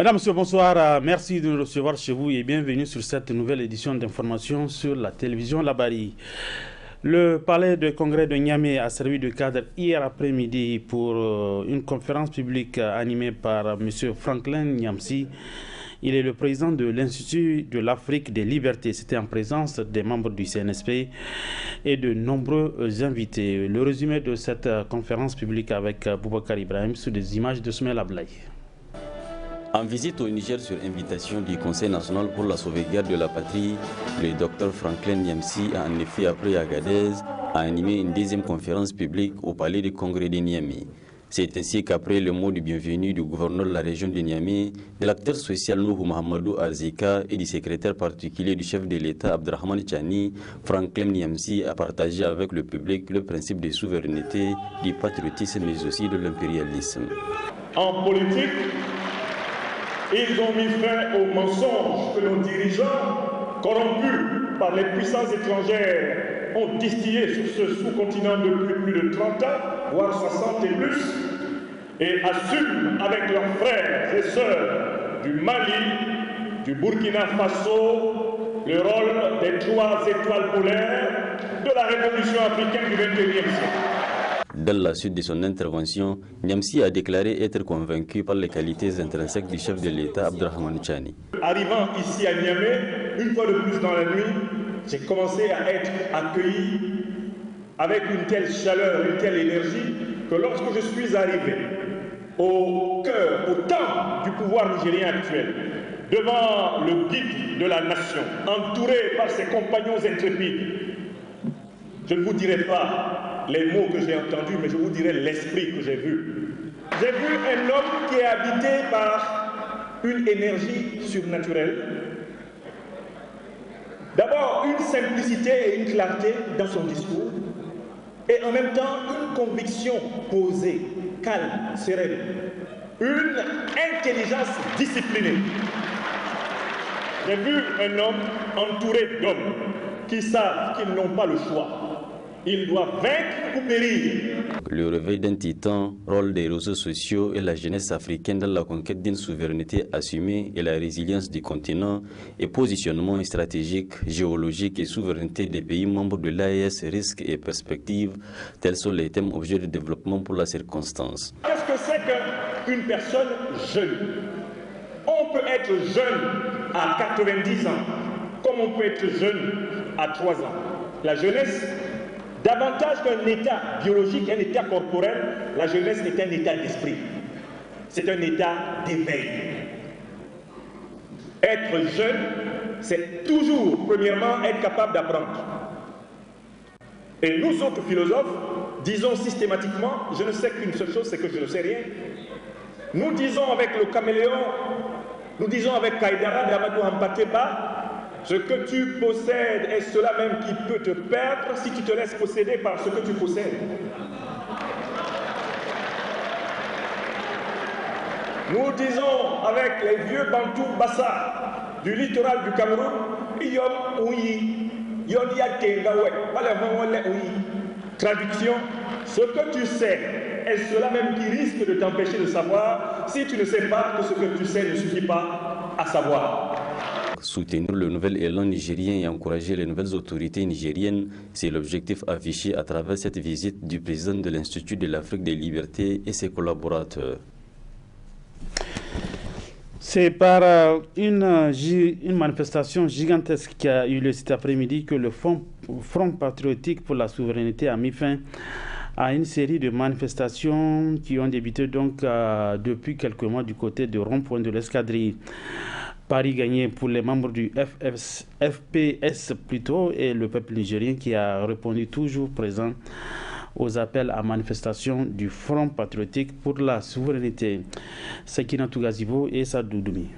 Mesdames, Messieurs, bonsoir. Merci de nous recevoir chez vous et bienvenue sur cette nouvelle édition d'information sur la télévision Labari. Le palais de congrès de Niamey a servi de cadre hier après-midi pour une conférence publique animée par M. Franklin Nyamsi. Il est le président de l'Institut de l'Afrique des Libertés. C'était en présence des membres du CNSP et de nombreux invités. Le résumé de cette conférence publique avec Boubacar Ibrahim sous des images de Soumel Ablaye. En visite au Niger sur invitation du Conseil national pour la sauvegarde de la patrie, le Dr Franklin Nyamsi a en effet, après Agadez, a animé une deuxième conférence publique au palais du congrès de Niamey. C'est ainsi qu'après le mot de bienvenue du gouverneur de la région de Niamey, de l'acteur social Nouhou Mohamedou Arzika et du secrétaire particulier du chef de l'État Abdrahman Chani, Franklin Nyamsi a partagé avec le public le principe de souveraineté, du patriotisme mais aussi de l'impérialisme. En politique, ils ont mis fin aux mensonges que nos dirigeants, corrompus par les puissances étrangères, ont distillés sur ce sous-continent depuis plus de 30 ans, voire 60 et plus, et assument avec leurs frères et sœurs du Mali, du Burkina Faso, le rôle des 3 étoiles polaires de la révolution africaine du XXIe siècle. Dans la suite de son intervention, Nyamsi a déclaré être convaincu par les qualités intrinsèques du chef de l'État Abdrahman Chani. Arrivant ici à Niamey, une fois de plus dans la nuit, j'ai commencé à être accueilli avec une telle chaleur, une telle énergie, que lorsque je suis arrivé au cœur, au temple du pouvoir nigérien actuel, devant le guide de la nation, entouré par ses compagnons intrépides, je ne vous dirai pas les mots que j'ai entendus, mais je vous dirai l'esprit que j'ai vu. J'ai vu un homme qui est habité par une énergie surnaturelle. D'abord, une simplicité et une clarté dans son discours, et en même temps, une conviction posée, calme, sereine, une intelligence disciplinée. J'ai vu un homme entouré d'hommes qui savent qu'ils n'ont pas le choix. Ils doivent vaincre ou périr. Le réveil d'un titan, rôle des réseaux sociaux et la jeunesse africaine dans la conquête d'une souveraineté assumée et la résilience du continent et positionnement stratégique, géologique et souveraineté des pays membres de l'AES, risques et perspectives, tels sont les thèmes objets de développement pour la circonstance. Qu'est-ce que c'est qu'une personne jeune? On peut être jeune à 90 ans, comme on peut être jeune à 3 ans. La jeunesse, davantage qu'un état biologique, un état corporel, la jeunesse est un état d'esprit. C'est un état d'éveil. Être jeune, c'est toujours, premièrement, être capable d'apprendre. Et nous autres philosophes, disons systématiquement, je ne sais qu'une seule chose, c'est que je ne sais rien. Nous disons avec le caméléon, nous disons avec Kaïdara d'Amadou Hampateba, ce que tu possèdes est cela même qui peut te perdre si tu te laisses posséder par ce que tu possèdes. Nous disons avec les vieux Bantous Bassa du littoral du Cameroun, traduction, ce que tu sais est cela même qui risque de t'empêcher de savoir si tu ne sais pas que ce que tu sais ne suffit pas à savoir. Soutenir le nouvel élan nigérien et encourager les nouvelles autorités nigériennes, c'est l'objectif affiché à travers cette visite du président de l'Institut de l'Afrique des Libertés et ses collaborateurs. C'est par une manifestation gigantesque qui a eu lieu cet après-midi que le Front patriotique pour la souveraineté a mis fin à une série de manifestations qui ont débuté donc depuis quelques mois du côté de rond-point de l'Escadrille. Paris gagné pour les membres du FPS plutôt et le peuple nigérien qui a répondu toujours présent aux appels à manifestation du Front patriotique pour la souveraineté. Sekina Tougazibo et Sadoudoumi.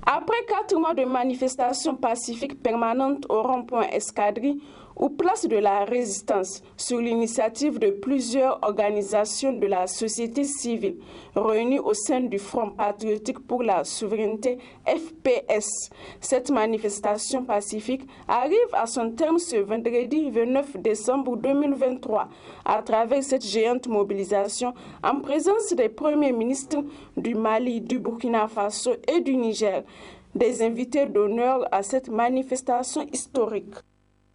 Après 4 mois de manifestations pacifiques permanentes au rond-point Escadrille ou place de la Résistance, sur l'initiative de plusieurs organisations de la société civile réunies au sein du Front patriotique pour la souveraineté FPS. Cette manifestation pacifique arrive à son terme ce vendredi 29 décembre 2023 à travers cette géante mobilisation en présence des premiers ministres du Mali, du Burkina Faso et du Niger, des invités d'honneur à cette manifestation historique.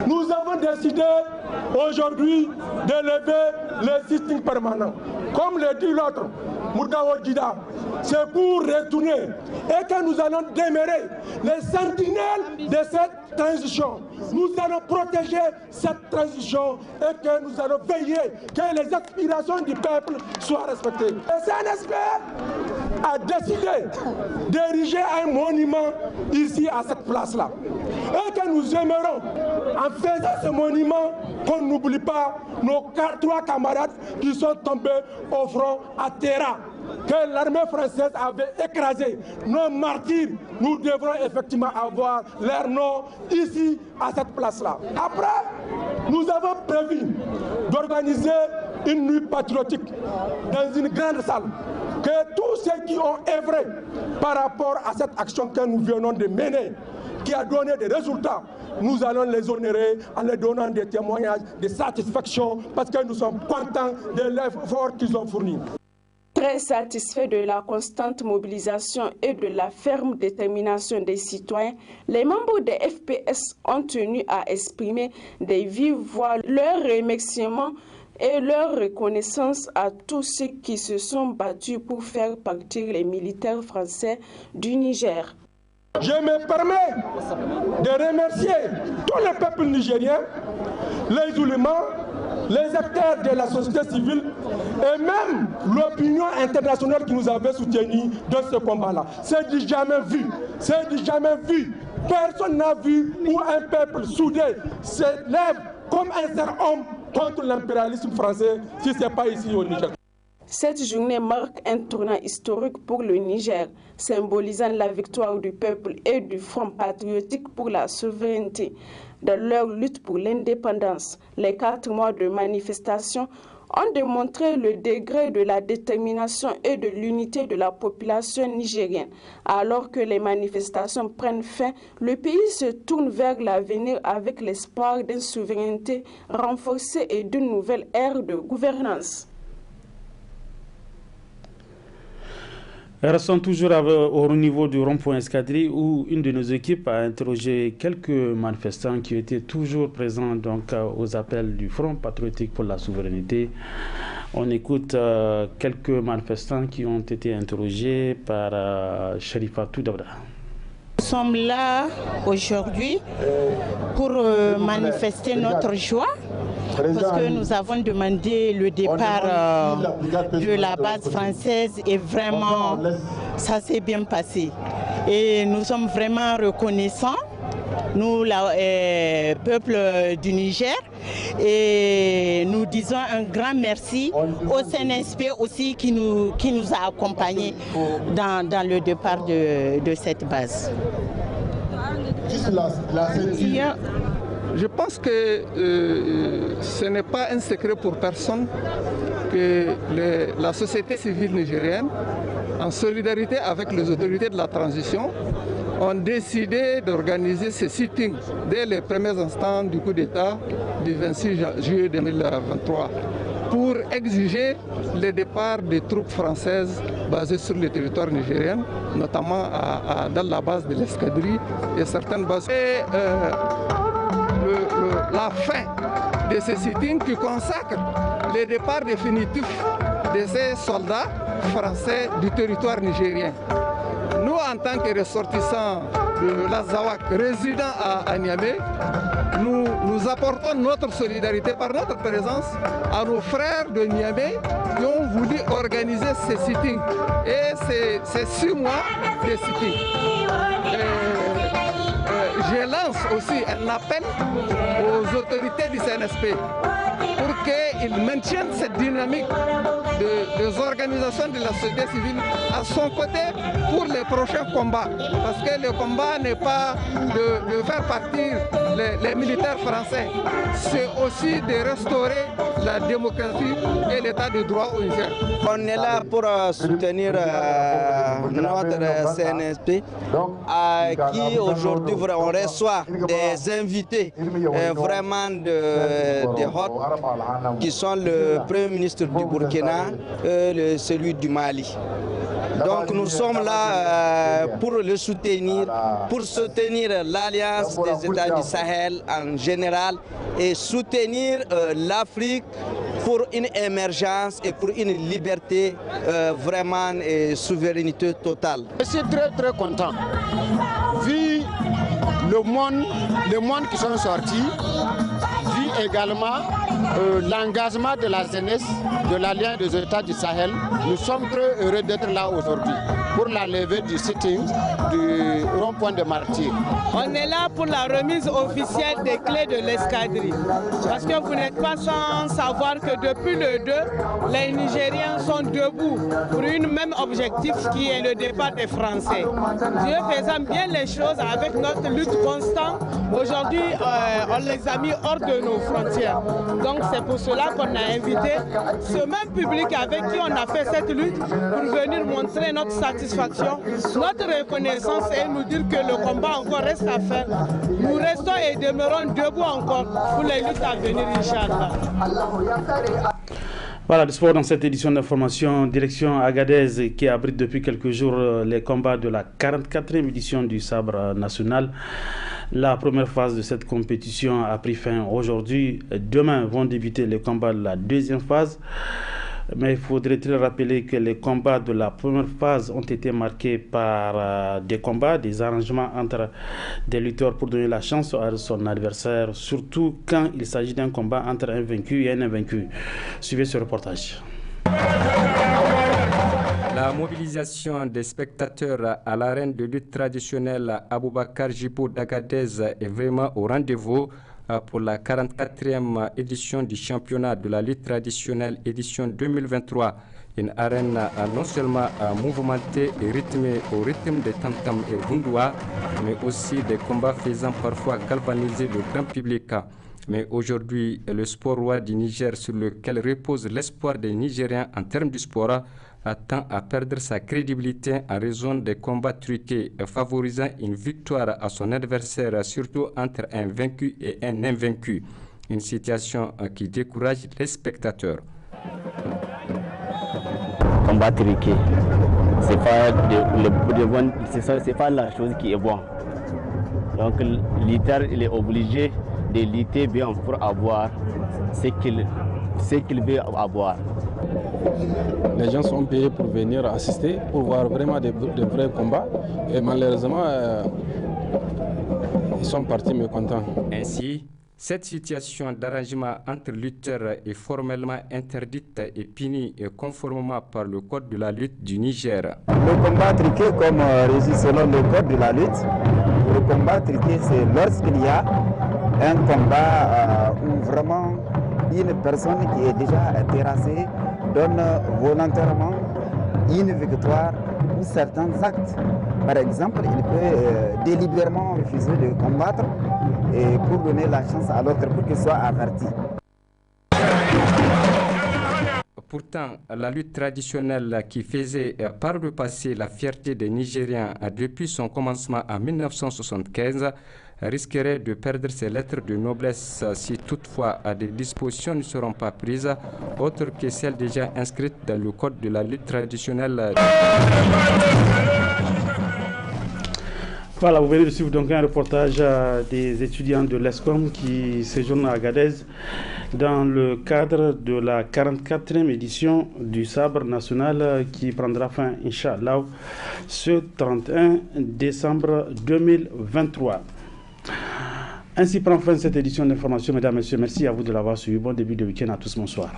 Nous avons décidé aujourd'hui d'élever le sitting permanent. Comme le dit l'autre, Moudao Djida, c'est pour retourner et que nous allons démarrer les sentinelles de cette transition. Nous allons protéger cette transition et que nous allons veiller que les aspirations du peuple soient respectées. Le CNSP a décidé d'ériger un monument ici à cette place-là. Et que nous aimerons, en faisant ce monument, qu'on n'oublie pas nos 3 camarades qui sont tombés au front à Terra, que l'armée française avait écrasé. Nos martyrs, nous devrons effectivement avoir leur nom ici à cette place-là. Après, nous avons prévu d'organiser une nuit patriotique dans une grande salle. Que tous ceux qui ont œuvré par rapport à cette action que nous venons de mener, qui a donné des résultats, nous allons les honorer en leur donnant des témoignages de satisfaction parce que nous sommes contents de l'effort qu'ils ont fourni. Très satisfaits de la constante mobilisation et de la ferme détermination des citoyens, les membres des FPS ont tenu à exprimer des vives voix leurs remerciements et leur reconnaissance à tous ceux qui se sont battus pour faire partir les militaires français du Niger. Je me permets de remercier tout le peuple nigérien, les oulémas, les acteurs de la société civile et même l'opinion internationale qui nous avait soutenus dans ce combat-là. C'est du jamais vu, c'est du jamais vu. Personne n'a vu où un peuple soudé se lève comme un seul homme contre l'impérialisme français, si ce n'est pas ici au Niger. Cette journée marque un tournant historique pour le Niger, symbolisant la victoire du peuple et du Front patriotique pour la souveraineté. Dans leur lutte pour l'indépendance, les 4 mois de manifestation ont démontré le degré de la détermination et de l'unité de la population nigérienne. Alors que les manifestations prennent fin, le pays se tourne vers l'avenir avec l'espoir d'une souveraineté renforcée et d'une nouvelle ère de gouvernance. Restons toujours au niveau du rond-point Escadrille où une de nos équipes a interrogé quelques manifestants qui étaient toujours présents donc, aux appels du Front patriotique pour la souveraineté. On écoute quelques manifestants qui ont été interrogés par Cherifatou Dabda. Nous sommes là aujourd'hui pour manifester notre joie parce que nous avons demandé le départ de la base française et vraiment ça s'est bien passé. Et nous sommes vraiment reconnaissants, nous, le peuple du Niger, et nous disons un grand merci au CNSP aussi qui nous a accompagnés dans le départ de cette base. Je pense que ce n'est pas un secret pour personne que la société civile nigérienne, en solidarité avec les autorités de la transition, ont décidé d'organiser ce sitting dès les premiers instants du coup d'État du 26 juillet 2023 pour exiger le départ des troupes françaises basées sur le territoire nigérien, notamment dans la base de l'escadrille et certaines bases. Et, la fin de ce sitting qui consacre le départ définitif de ces soldats français du territoire nigérien. Nous, en tant que ressortissants de l'Azawak résidant à Niamey, nous apportons notre solidarité par notre présence à nos frères de Niamey qui ont voulu organiser ces sittings. Et c'est 6 mois de sitting. Je lance lance aussi un appel aux autorités du CNSP pour qu'ils maintiennent cette dynamique des organisations de la société civile à son côté pour les prochains combats. Parce que le combat n'est pas de faire partir les militaires français, c'est aussi de restaurer la démocratie et l'état de droit au Niger. On est là pour soutenir notre CNSP qui aujourd'hui on reçoit des invités vraiment de haut qui sont le Premier ministre du Burkina et celui du Mali. Donc nous sommes là pour le soutenir, pour soutenir l'Alliance des États du Sahel en général et soutenir l'Afrique pour une émergence et pour une liberté vraiment et souveraineté totale. Je suis très content. Vu le monde qui sont sortis, vu également l'engagement de la jeunesse de l'Alliance des États du Sahel, nous sommes très heureux d'être là aujourd'hui pour la levée du sitting du rond-point de Martyrs. On est là pour la remise officielle des clés de l'escadrille. Parce que vous n'êtes pas sans savoir que depuis le 2, les Nigériens sont debout pour un même objectif qui est le départ des Français. Dieu faisant bien les choses avec notre lutte constante, aujourd'hui on les a mis hors de nos frontières. Donc c'est pour cela qu'on a invité ce même public avec qui on a fait cette lutte pour venir montrer notre satisfaction, notre reconnaissance et nous dire que le combat encore reste à faire. Nous restons et demeurons debout encore pour les luttes à venir, Inch'Allah. Voilà, du sport dans cette édition d'information. Direction Agadez qui abrite depuis quelques jours les combats de la 44e édition du sabre national. La première phase de cette compétition a pris fin aujourd'hui. Demain vont débuter les combats de la deuxième phase. Mais il faudrait-il rappeler que les combats de la première phase ont été marqués par des combats, des arrangements entre des lutteurs pour donner la chance à son adversaire, surtout quand il s'agit d'un combat entre un vaincu et un invaincu. Suivez ce reportage. La mobilisation des spectateurs à l'arène de lutte traditionnelle Aboubakar Jibo d'Agadez est vraiment au rendez-vous pour la 44e édition du championnat de la lutte traditionnelle édition 2023. Une arène non seulement mouvementée et rythmée au rythme des tam-tam et bundoua, mais aussi des combats faisant parfois galvaniser le grand public. Mais aujourd'hui, le sport roi du Niger sur lequel repose l'espoir des Nigériens en termes de sport tend à perdre sa crédibilité en raison des combats truqués favorisant une victoire à son adversaire, surtout entre un vaincu et un invaincu. Une situation qui décourage les spectateurs. Combat truqué, c'est pas la chose qui est bonne. Donc l'État il est obligé de lutter bien pour avoir ce qu'il veut avoir. Les gens sont payés pour venir assister, pour voir vraiment de vrais combats. Et malheureusement, ils sont partis mécontents. Ainsi, cette situation d'arrangement entre lutteurs est formellement interdite et punie conformément par le Code de la lutte du Niger. Le combat truqué, comme régit selon le Code de la lutte, le combat truqué, c'est lorsqu'il y a un combat où vraiment une personne qui est déjà terrassée donne volontairement une victoire ou certains actes. Par exemple, il peut délibérément refuser de combattre et pour donner la chance à l'autre pour qu'il soit averti. Pourtant, la lutte traditionnelle qui faisait par le passé la fierté des Nigériens depuis son commencement en 1975 risquerait de perdre ses lettres de noblesse si toutefois des dispositions ne seront pas prises, autres que celles déjà inscrites dans le code de la lutte traditionnelle. Voilà, vous venez de suivre donc un reportage des étudiants de l'ESCOM qui séjournent à Agadez dans le cadre de la 44e édition du sabre national qui prendra fin, Inch'Allah, ce 31 décembre 2023. Ainsi prend fin cette édition d'information, mesdames et messieurs. Merci à vous de l'avoir suivi. Bon début de week-end à tous. Bonsoir.